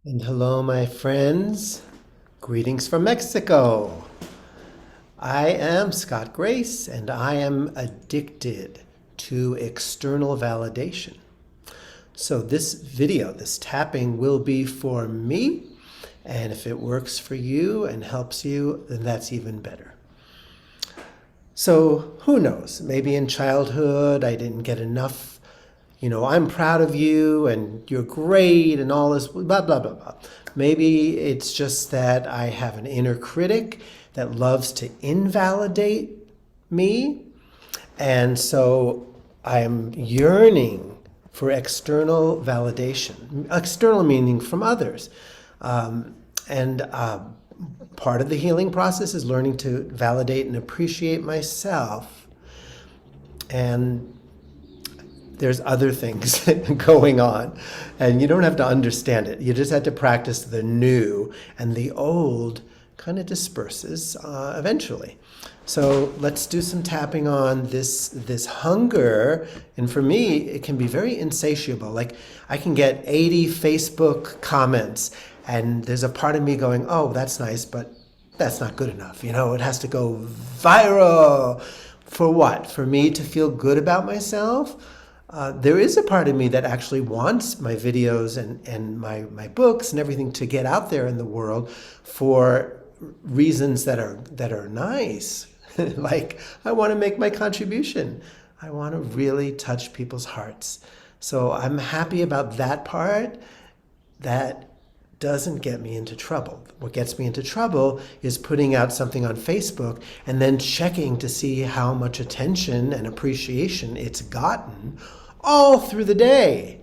And hello, my friends. Greetings from Mexico. I am Scott Grace, and I am addicted to external validation. So, this video, this tapping, will be for me. And if it works for you and helps you, then that's even better. So, who knows? Maybe in childhood I didn't get enough. I'm proud of you and you're great and all this, blah, blah, blah, blah. Maybe it's just that I have an inner critic that loves to invalidate me. And so I am yearning for external validation, external meaning from others. And part of the healing process is learning to validate and appreciate myself. And there's other things going on, and you don't have to understand it. You just have to practice the new, and the old kind of disperses eventually. So let's do some tapping on this hunger. And for me, it can be very insatiable. Like, I can get 80 Facebook comments, and there's a part of me going, oh, that's nice, but that's not good enough. It has to go viral. For what? For me to feel good about myself? There is a part of me that actually wants my videos and my books and everything to get out there in the world for reasons that are nice. Like, I want to make my contribution. I want to really touch people's hearts. So I'm happy about that part. That doesn't get me into trouble. What gets me into trouble is putting out something on Facebook and then checking to see how much attention and appreciation it's gotten all through the day.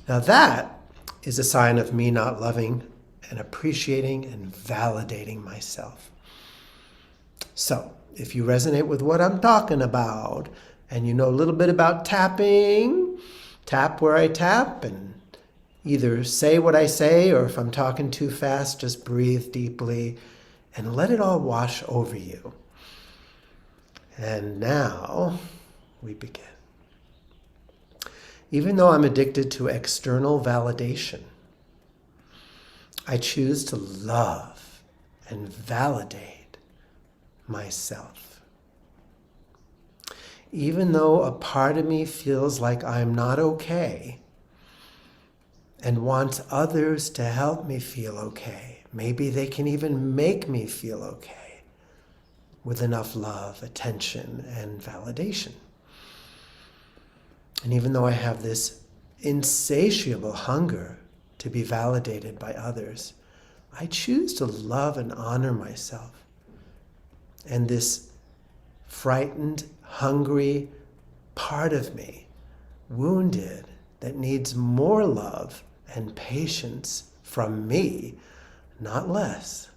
Now that is a sign of me not loving and appreciating and validating myself. So if you resonate with what I'm talking about and you know a little bit about tapping, tap where I tap, and either say what I say, or if I'm talking too fast, just breathe deeply and let it all wash over you. And now we begin. Even though I'm addicted to external validation, I choose to love and validate myself. Even though a part of me feels like I'm not okay and wants others to help me feel okay, maybe they can even make me feel okay with enough love, attention, and validation. And even though I have this insatiable hunger to be validated by others, I choose to love and honor myself. And this frightened, hungry part of me, wounded, that needs more love and patience from me, not less.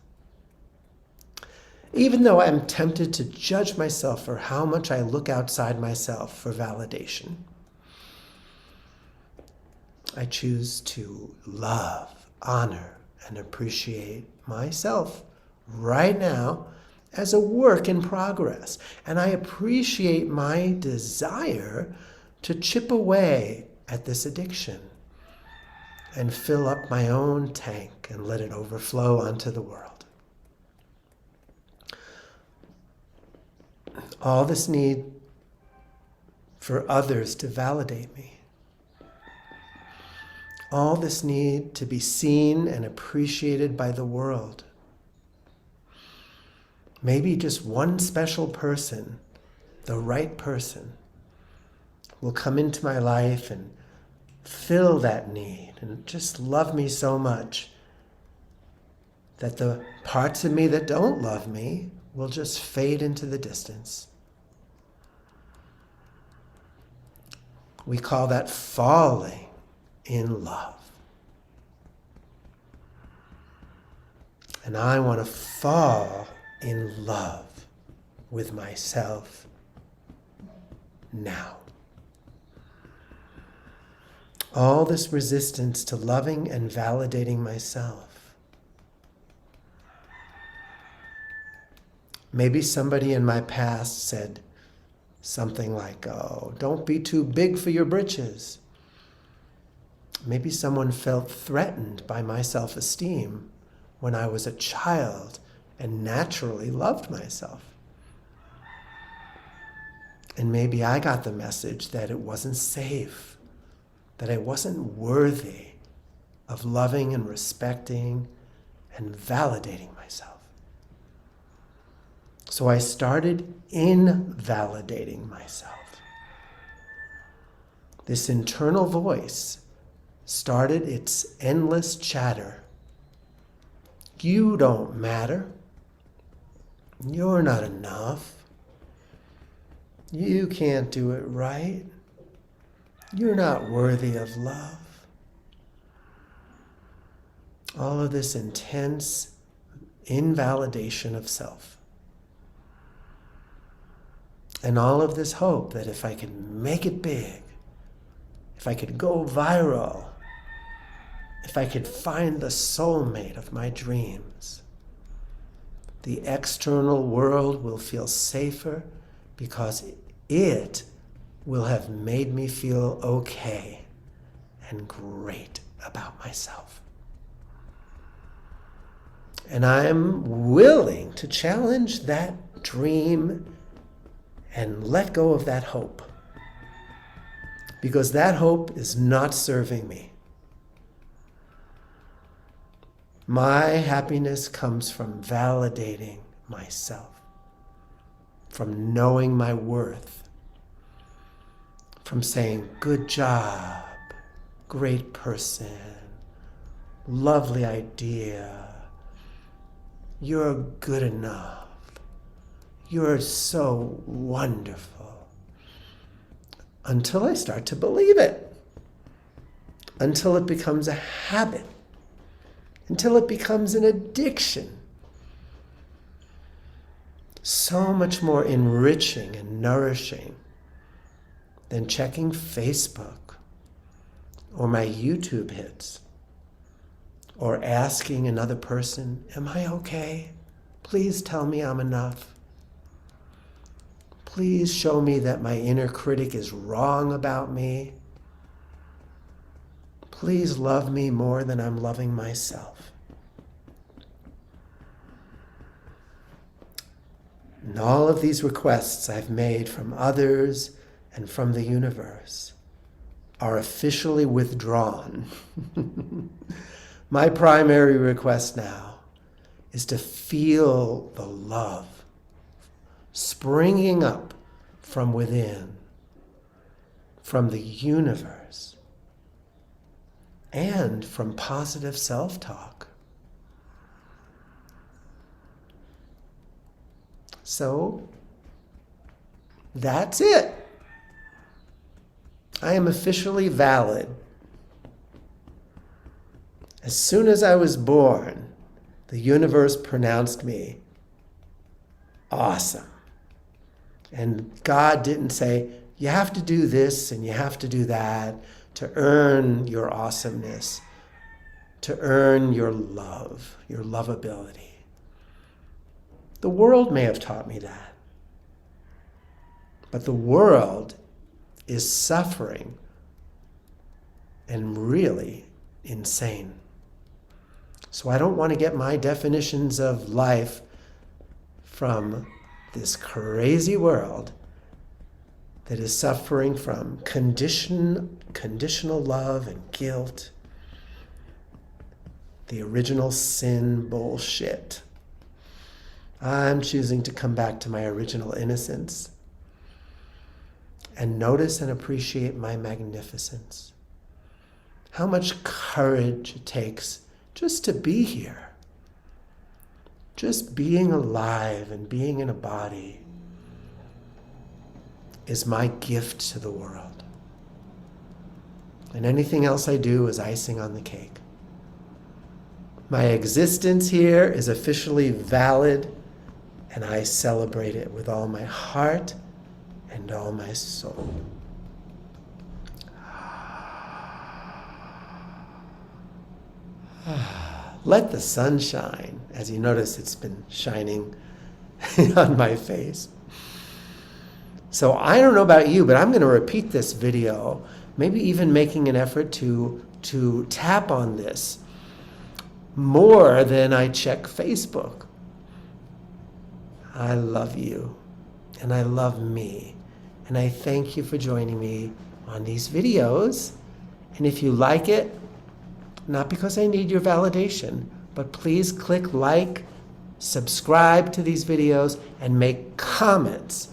Even though I'm tempted to judge myself for how much I look outside myself for validation, I choose to love, honor, and appreciate myself right now as a work in progress. And I appreciate my desire to chip away at this addiction and fill up my own tank and let it overflow onto the world. All this need for others to validate me. All this need to be seen and appreciated by the world. Maybe just one special person, the right person, will come into my life and fill that need and just love me so much that the parts of me that don't love me will just fade into the distance. We call that falling in love. And I want to fall in love with myself now. All this resistance to loving and validating myself. Maybe somebody in my past said something like, oh, don't be too big for your britches. Maybe someone felt threatened by my self-esteem when I was a child and naturally loved myself. And maybe I got the message that it wasn't safe, that I wasn't worthy of loving and respecting and validating myself. So I started invalidating myself. This internal voice started its endless chatter. You don't matter. You're not enough. You can't do it right. You're not worthy of love. All of this intense invalidation of self. And all of this hope that if I could make it big, if I could go viral, if I could find the soulmate of my dreams, the external world will feel safer because it will have made me feel okay and great about myself. And I'm willing to challenge that dream and let go of that hope, because that hope is not serving me. My happiness comes from validating myself, from knowing my worth, from saying, good job, great person, lovely idea, you're good enough, you're so wonderful. Until I start to believe it, until it becomes a habit, until it becomes an addiction. So much more enriching and nourishing than checking Facebook or my YouTube hits or asking another person, am I okay? Please tell me I'm enough. Please show me that my inner critic is wrong about me. Please love me more than I'm loving myself. And all of these requests I've made from others and from the universe are officially withdrawn. My primary request now is to feel the love springing up from within, from the universe, and from positive self-talk. So, that's it. I am officially valid. As soon as I was born, the universe pronounced me awesome. And God didn't say, you have to do this and you have to do that to earn your awesomeness, to earn your love, your lovability. The world may have taught me that. But the world is suffering and really insane. So I don't want to get my definitions of life from this crazy world that is suffering from conditional love and guilt, the original sin bullshit. I'm choosing to come back to my original innocence and notice and appreciate my magnificence. How much courage it takes just to be here. Just being alive and being in a body is my gift to the world. And anything else I do is icing on the cake. My existence here is officially valid, and I celebrate it with all my heart and all my soul. Let the sun shine. As you notice, it's been shining on my face. So I don't know about you, but I'm going to repeat this video, maybe even making an effort to to tap on this more than I check Facebook. I love you, and I love me, and I thank you for joining me on these videos. And if you like it, not because I need your validation, but please click like, subscribe to these videos, and make comments.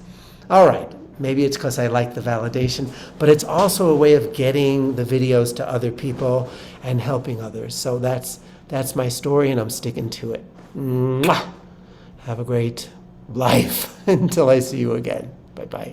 All right, maybe it's because I like the validation, but it's also a way of getting the videos to other people and helping others. So that's my story, and I'm sticking to it. Mwah! Have a great life until I see you again. Bye-bye.